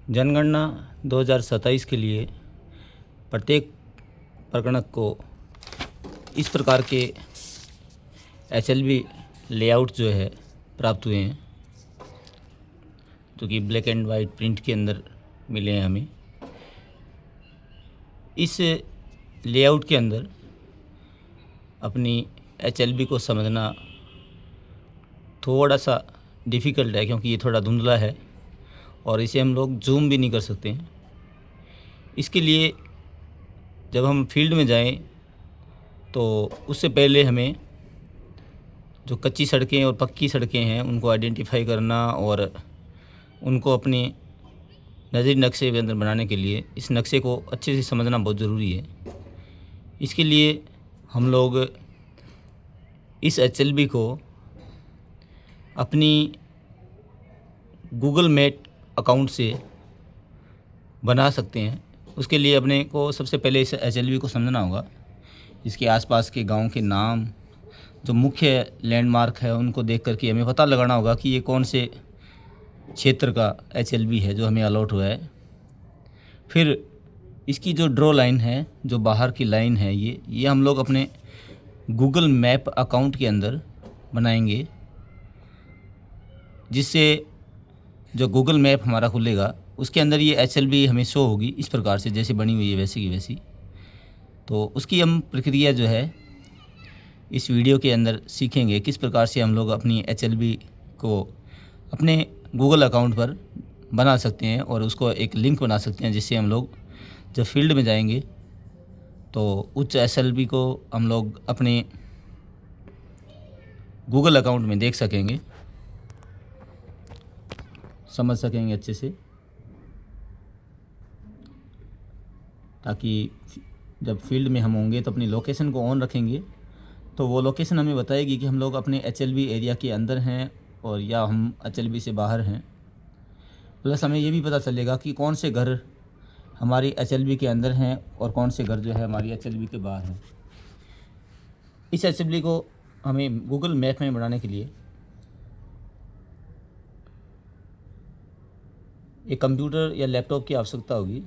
जनगणना 2027 के लिए प्रत्येक प्रगणक को इस प्रकार के HLB लेआउट जो है प्राप्त हुए हैं, जो कि ब्लैक एंड वाइट प्रिंट के अंदर मिले हैं हमें। इस लेआउट के अंदर अपनी HLB को समझना थोड़ा सा डिफ़िकल्ट है, क्योंकि ये थोड़ा धुंधला है और इसे हम लोग जूम भी नहीं कर सकते हैं। इसके लिए जब हम फील्ड में जाएं तो उससे पहले हमें जो कच्ची सड़कें और पक्की सड़कें हैं उनको आइडेंटिफाई करना और उनको अपने नज़री नक्शे के अंदर बनाने के लिए इस नक्शे को अच्छे से समझना बहुत ज़रूरी है। इसके लिए हम लोग इस HLB को अपनी गूगल मैप अकाउंट से बना सकते हैं। उसके लिए अपने को सबसे पहले इस HLB को समझना होगा। इसके आसपास के गांव के नाम, जो मुख्य लैंडमार्क है, उनको देख कर के हमें पता लगाना होगा कि ये कौन से क्षेत्र का HLB है जो हमें अलॉट हुआ है। फिर इसकी जो ड्रॉ लाइन है, जो बाहर की लाइन है, ये हम लोग अपने गूगल मैप अकाउंट के अंदर बनाएंगे, जिससे जो गूगल मैप हमारा खुलेगा उसके अंदर ये HLB हमें शो होगी इस प्रकार से, जैसे बनी हुई है वैसी की वैसी। तो उसकी हम प्रक्रिया जो है इस वीडियो के अंदर सीखेंगे, किस प्रकार से हम लोग अपनी HLB को अपने गूगल अकाउंट पर बना सकते हैं और उसको एक लिंक बना सकते हैं, जिससे हम लोग जब फील्ड में जाएंगे तो उस HLB को हम लोग अपने गूगल अकाउंट में देख सकेंगे, समझ सकेंगे अच्छे से, ताकि जब फील्ड में हम होंगे तो अपनी लोकेशन को ऑन रखेंगे तो वो लोकेशन हमें बताएगी कि हम लोग अपने HLB एरिया के अंदर हैं और या हम HLB से बाहर हैं। प्लस हमें ये भी पता चलेगा कि कौन से घर हमारी HLB के अंदर हैं और कौन से घर जो है हमारी HLB के बाहर हैं। इस HLB को हमें गूगल मैप में बनाने के लिए एक कंप्यूटर या लैपटॉप की आवश्यकता होगी,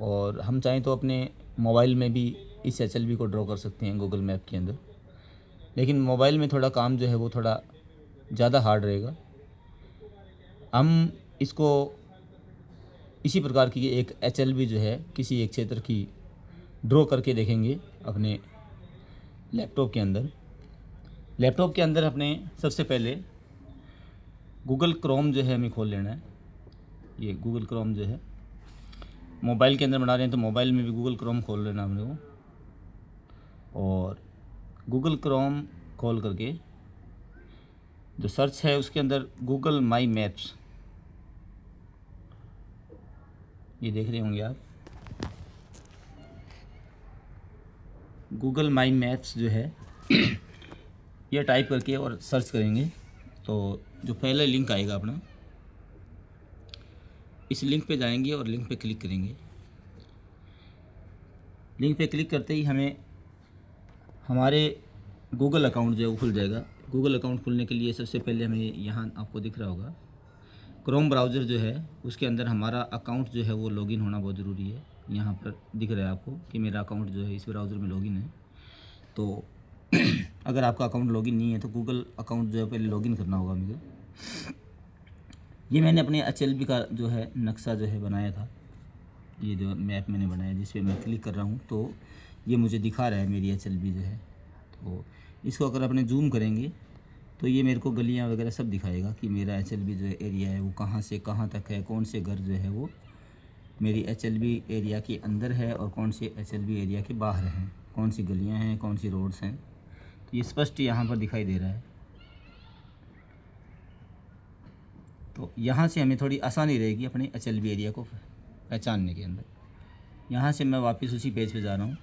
और हम चाहें तो अपने मोबाइल में भी इस HLB को ड्रॉ कर सकते हैं गूगल मैप के अंदर। लेकिन मोबाइल में थोड़ा काम जो है वो थोड़ा ज़्यादा हार्ड रहेगा। हम इसको इसी प्रकार की एक HLB जो है किसी एक क्षेत्र की ड्रॉ करके देखेंगे अपने लैपटॉप के अंदर। लैपटॉप के अंदर अपने सबसे पहले गूगल क्रोम जो है हमें खोल लेना है। ये गूगल क्रोम जो है मोबाइल के अंदर बना रहे हैं तो मोबाइल में भी गूगल क्रोम खोल लेना हमने को, और गूगल क्रोम खोल करके जो सर्च है उसके अंदर गूगल माई मैप्स, ये देख रहे होंगे आप, गूगल माई मैप्स जो है ये टाइप करके और सर्च करेंगे तो जो पहला लिंक आएगा अपना, इस लिंक पे जाएंगे और लिंक पे क्लिक करेंगे। लिंक पे क्लिक करते ही हमें हमारे गूगल अकाउंट जो है वो खुल जाएगा। गूगल अकाउंट खुलने के लिए सबसे पहले हमें यहाँ आपको दिख रहा होगा क्रोम ब्राउज़र जो है उसके अंदर हमारा अकाउंट जो है वो लॉगिन होना बहुत ज़रूरी है। यहाँ पर दिख रहा है आपको कि मेरा अकाउंट जो है इस ब्राउज़र में लॉगिन है। तो अगर आपका अकाउंट लॉगिन नहीं है तो गूगल अकाउंट जो है पहले लॉगिन करना होगा मुझे। ये मैंने अपने HLB का जो है नक्शा जो है बनाया था, ये जो मैप मैंने बनाया जिस पे मैं क्लिक कर रहा हूँ तो ये मुझे दिखा रहा है मेरी HLB जो है। तो इसको अगर अपने जूम करेंगे तो ये मेरे को गलियाँ वगैरह सब दिखाएगा कि मेरा HLB जो एरिया है वो कहाँ से कहाँ तक है, कौन से घर जो है वो मेरी HLB एरिया के अंदर है और कौन से HLB एरिया के बाहर हैं, कौन सी गलियाँ हैं, कौन सी रोड्स हैं। तो ये स्पष्ट यहाँ पर दिखाई दे रहा है। तो यहाँ से हमें थोड़ी आसानी रहेगी अपने HLB एरिया को पहचानने के अंदर। यहाँ से मैं वापस उसी पेज पे जा रहा हूँ।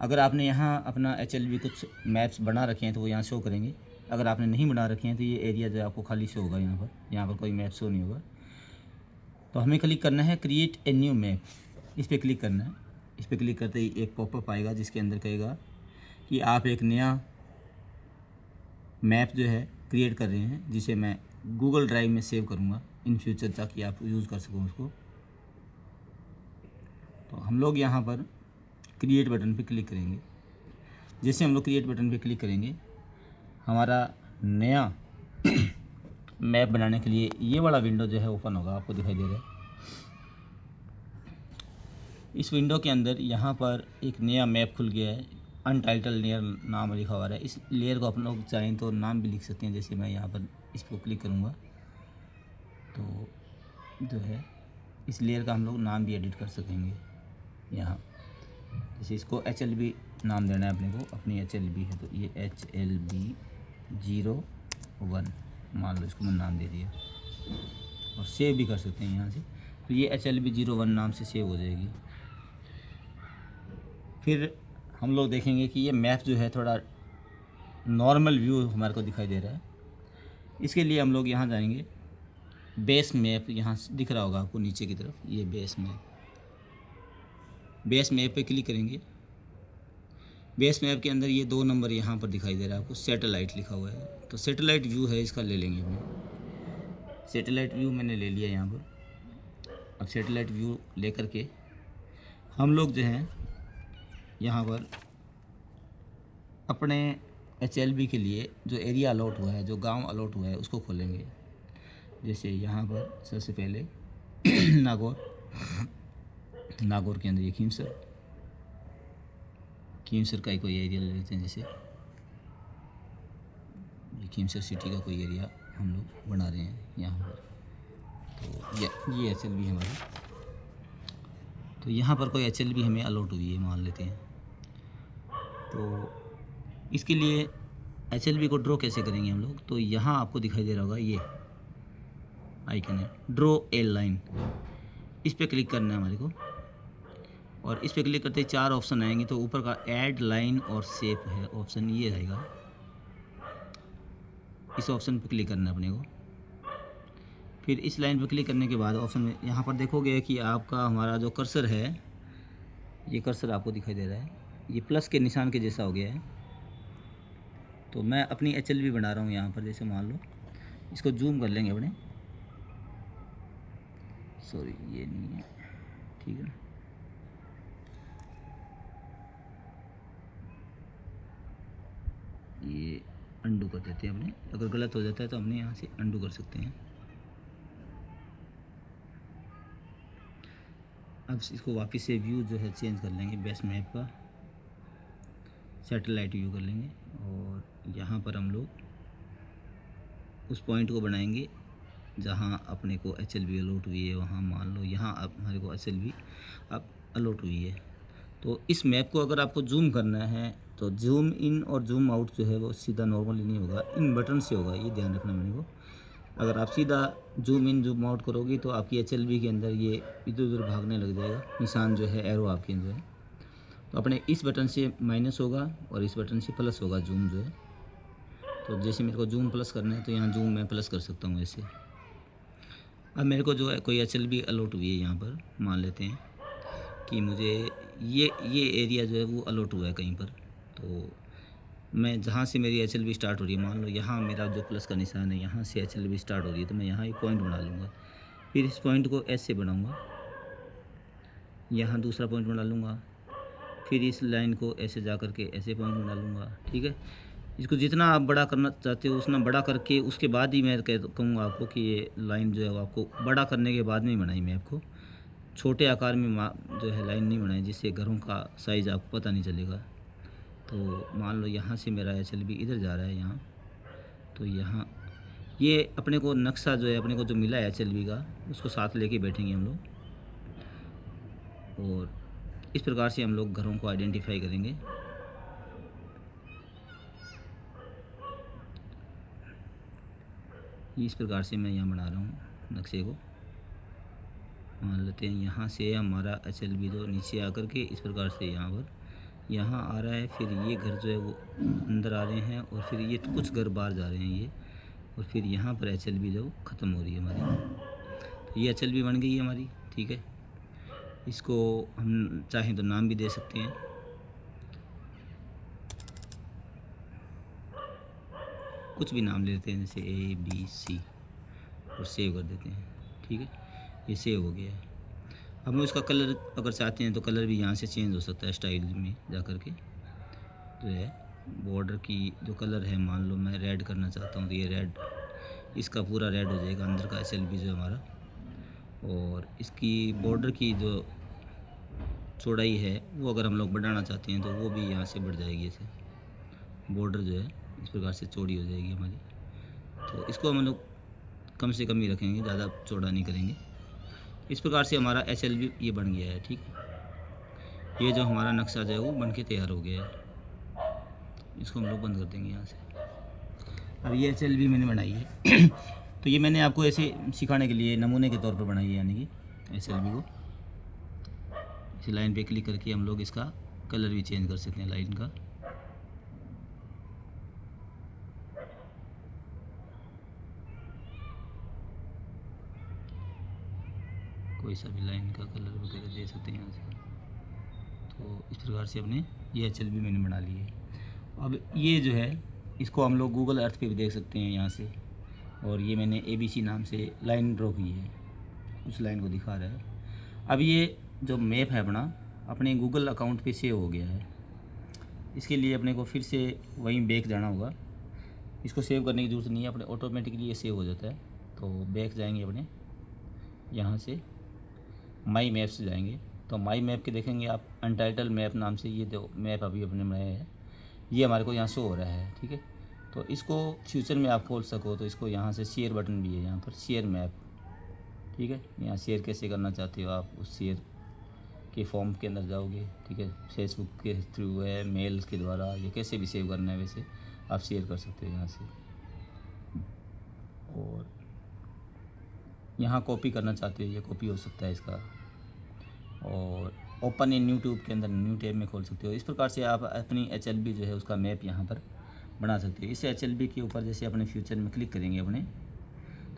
अगर आपने यहाँ अपना HLB कुछ मैप्स बना रखे हैं तो वो यहाँ शो करेंगे। अगर आपने नहीं बना रखे हैं तो ये एरिया जो है आपको खाली शो होगा, यहाँ पर कोई मैप शो नहीं होगा। तो हमें क्लिक करना है क्रिएट ए न्यू मैप, इस पर क्लिक करना है। इस पर क्लिक करते ही एक पॉपअप आएगा जिसके अंदर कहेगा कि आप एक नया मैप जो है क्रिएट कर रहे हैं, जिसे मैं गूगल ड्राइव में सेव करूँगा। इन फ्यूचर ताकि आप यूज़ कर सको उसको। तो हम लोग यहाँ पर क्रिएट बटन पे क्लिक करेंगे। जैसे हम लोग क्रिएट बटन पे क्लिक करेंगे, हमारा नया मैप बनाने के लिए ये वाला विंडो जो है ओपन होगा, आपको दिखाई दे रहा है। इस विंडो के अंदर यहाँ पर एक नया मैप खुल गया है, अनटाइटल लेयर नाम लिखा हुआ है। इस लेयर को आप लोग चाहें तो नाम भी लिख सकते हैं। जैसे मैं यहाँ पर इसको क्लिक करूँगा तो जो है इस लेयर का हम लोग नाम भी एडिट कर सकेंगे यहाँ। जैसे इसको HLB नाम देना है अपने को, अपनी HLB है तो ये HLB01 मान लो, इसको मैं नाम दे दिया और सेव भी कर सकते हैं यहाँ से। तो ये HLB01 नाम से सेव हो जाएगी। फिर हम लोग देखेंगे कि ये मैप जो है थोड़ा नॉर्मल व्यू हमारे को दिखाई दे रहा है। इसके लिए हम लोग यहाँ जाएंगे, बेस मैप यहाँ दिख रहा होगा आपको नीचे की तरफ, ये बेस मैप पे क्लिक करेंगे। बेस मैप के अंदर ये 2 नंबर यहाँ पर दिखाई दे रहा है आपको, सैटेलाइट लिखा हुआ है। तो सैटेलाइट व्यू है, इसका ले लेंगे हम। सैटेलाइट व्यू मैंने ले लिया यहाँ पर। अब सैटेलाइट व्यू लेकर के हम लोग जो हैं यहाँ पर अपने HLB के लिए जो एरिया अलॉट हुआ है, जो गांव अलॉट हुआ है, उसको खोलेंगे। जैसे यहाँ पर सबसे पहले नागौर के अंदर ये खीमसर का ही कोई एरिया ले लेते हैं। जैसे ये खीमसर सिटी का कोई एरिया हम लोग बना रहे हैं यहाँ पर। तो ये HLB हमारी, तो यहाँ पर कोई HLB हमें अलॉट हुई है मान लेते हैं। तो इसके लिए HLB को ड्रॉ कैसे करेंगे हम लोग, तो यहाँ आपको दिखाई दे रहा होगा ये आइकन है, ड्रॉ ए लाइन। इस पर क्लिक करना है हमारे को और इस पर क्लिक करते ही 4 ऑप्शन आएंगे। तो ऊपर का ऐड लाइन और शेप है ऑप्शन, ये रहेगा। इस ऑप्शन पर क्लिक करना है अपने को। फिर इस लाइन पर क्लिक करने के बाद ऑप्शन में यहाँ पर देखोगे कि आपका हमारा जो कर्सर है, ये कर्सर आपको दिखाई दे रहा है, ये प्लस के निशान के जैसा हो गया है। तो मैं अपनी HLB बना रहा हूँ यहाँ पर। जैसे मान लो इसको जूम कर लेंगे अपने, सॉरी ये नहीं है, ठीक है ना। ये अंडू कर देते हैं अपने, अगर गलत हो जाता है तो हमने यहाँ से अंडू कर सकते हैं। अब इसको वापस से व्यू जो है चेंज कर लेंगे, बेस मैप का सैटेलाइट व्यू कर लेंगे और यहाँ पर हम लोग उस पॉइंट को बनाएंगे जहाँ अपने को HLB अलॉट हुई है। वहाँ मान लो यहाँ अब हमारे को HLB अब अलॉट हुई है। तो इस मैप को अगर आपको जूम करना है तो जूम इन और जूम आउट जो है वो सीधा नॉर्मली नहीं होगा, इन बटन से होगा, ये ध्यान रखना मेरे को। अगर आप सीधा जूम इन जूम आउट करोगे तो आपकी HLB के अंदर ये इधर उधर भागने लग जाएगा, निशान जो है एरो आपके अंदर है। तो अपने इस बटन से माइनस होगा और इस बटन से प्लस होगा जूम जो है। तो जैसे मेरे को जूम प्लस करना है तो यहाँ जूम मैं प्लस कर सकता हूँ ऐसे। अब मेरे को जो है कोई HLB अलॉट हुई है यहाँ पर, मान लेते हैं कि मुझे ये एरिया जो है वो अलॉट हुआ है कहीं पर। तो मैं जहाँ से मेरी HLB स्टार्ट हो रही है, मान लो यहाँ मेरा जो प्लस का निशान है, यहाँ से HLB स्टार्ट हो रही है, तो मैं यहाँ एक पॉइंट बना लूँगा। फिर इस पॉइंट को ऐसे बनाऊँगा, यहाँ दूसरा पॉइंट बना लूँगा, फिर इस लाइन को ऐसे जा कर के ऐसे पॉइंट बना लूँगा, ठीक है। इसको जितना आप बड़ा करना चाहते हो उतना बड़ा करके उसके बाद ही मैं कहूँगा आपको कि ये लाइन जो है वो आपको बड़ा करने के बाद में ही बनाई मैं आपको। छोटे आकार में जो है लाइन नहीं बनाई, जिससे घरों का साइज़ आपको पता नहीं चलेगा। तो मान लो यहाँ से मेरा HLB इधर जा रहा है यहाँ, तो यहाँ ये अपने को नक्शा जो है अपने को जो मिला है HLB का, उसको साथ लेके बैठेंगे हम लोग और इस प्रकार से हम लोग घरों को आइडेंटिफाई करेंगे। इस प्रकार से मैं यहाँ बना रहा हूँ नक्शे को। मान लेते हैं यहाँ से हमारा HLB जो नीचे आकर के इस प्रकार से यहाँ आ रहा है, फिर ये घर जो है वो अंदर आ रहे हैं और फिर ये कुछ घर बाहर जा रहे हैं ये, और फिर यहाँ पर HLB जो ख़त्म हो रही है हमारी। तो ये HLB बन गई है हमारी, ठीक है। इसको हम चाहें तो नाम भी दे सकते हैं। कुछ भी नाम ले लेते हैं, जैसे ABC और सेव कर देते हैं। ठीक है, ये सेव हो गया है। अब हम इसका कलर अगर चाहते हैं तो कलर भी यहाँ से चेंज हो सकता है, स्टाइल में जा कर के जो है बॉर्डर की जो कलर है, मान लो मैं रेड करना चाहता हूँ तो ये रेड, इसका पूरा रेड हो जाएगा अंदर का SLB जो हमारा। और इसकी बॉर्डर की जो चौड़ाई है वो अगर हम लोग बढ़ाना चाहते हैं तो वो भी यहाँ से बढ़ जाएगी, ऐसे बॉर्डर जो है इस प्रकार से चौड़ी हो जाएगी हमारी। तो इसको हम लोग कम से कम ही रखेंगे, ज़्यादा चौड़ा नहीं करेंगे। इस प्रकार से हमारा SLB ये बन गया है, ठीक है। ये जो हमारा नक्शा जो है वो बन के तैयार हो गया है। इसको हम लोग बंद कर देंगे यहाँ से। अब ये SLB मैंने बनाई है तो ये मैंने आपको ऐसे सिखाने के लिए नमूने के तौर पर बनाई है, यानी कि SLB को इस लाइन पे क्लिक करके हम लोग इसका कलर भी चेंज कर सकते हैं लाइन का। कोई सा भी लाइन का कलर वगैरह दे सकते हैं यहाँ से। तो इस प्रकार से अपने ये HLB मैंने बना ली है। अब ये जो है इसको हम लोग गूगल अर्थ पे भी देख सकते हैं यहाँ से। और ये मैंने ABC नाम से लाइन ड्रॉ की है, उस लाइन को दिखा रहा है। अब ये जो मैप है अपना अपने गूगल अकाउंट पे सेव हो गया है। इसके लिए अपने को फिर से वहीं बैक जाना होगा। इसको सेव करने की ज़रूरत नहीं है, अपने ऑटोमेटिकली ये सेव हो जाता है। तो बैक जाएंगे अपने, यहाँ से माई मैप से जाएंगे तो माई मैप के देखेंगे आप अनटाइटल मैप नाम से ये जो मैप अभी अपने बनाया है ये हमारे को यहाँ शो हो रहा है, ठीक है। तो इसको फ्यूचर में आप खोल सको तो इसको यहाँ से शेयर बटन भी है, यहाँ पर शेयर मैप, ठीक है। यहाँ शेयर कैसे करना चाहते हो आप उस शेयर के फॉर्म के अंदर जाओगे, ठीक है। फेसबुक के थ्रू है, मेल के द्वारा, या कैसे भी सेव करना है वैसे आप शेयर कर सकते हो यहाँ से। और यहाँ कॉपी करना चाहते हो ये कॉपी हो सकता है इसका। और ओपन इन न्यू ट्यूब के अंदर न्यू टैब में खोल सकते हो। इस प्रकार से आप अपनी HLB जो है उसका मैप यहाँ पर बना सकते हो। इस HLB के ऊपर जैसे अपने फ्यूचर में क्लिक करेंगे अपने,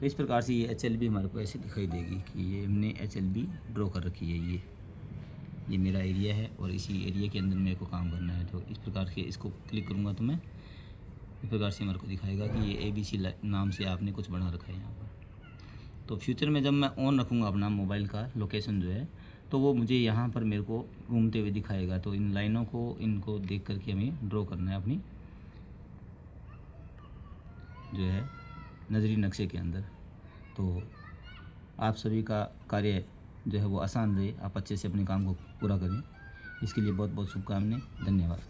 तो इस प्रकार से ये HLB हमारे को ऐसे दिखाई देगी कि ये हमने HLB ड्रॉ कर रखी है। ये मेरा एरिया है और इसी एरिया के अंदर मेरे को काम करना है। तो इस प्रकार के इसको क्लिक करूँगा तो मैं इस प्रकार से मेरे को दिखाएगा कि ये ABC नाम से आपने कुछ बना रखा है यहाँ पर। तो फ्यूचर में जब मैं ऑन रखूँगा अपना मोबाइल का लोकेशन जो है तो वो मुझे यहाँ पर मेरे को घूमते हुए दिखाएगा। तो इन लाइनों को इनको देख करके हमें ड्रॉ करना है अपनी जो है नज़री नक्शे के अंदर। तो आप सभी का कार्य जो है वो आसान रहे, आप अच्छे से अपने काम को पूरा करें। इसके लिए बहुत बहुत शुभकामनाएं, धन्यवाद।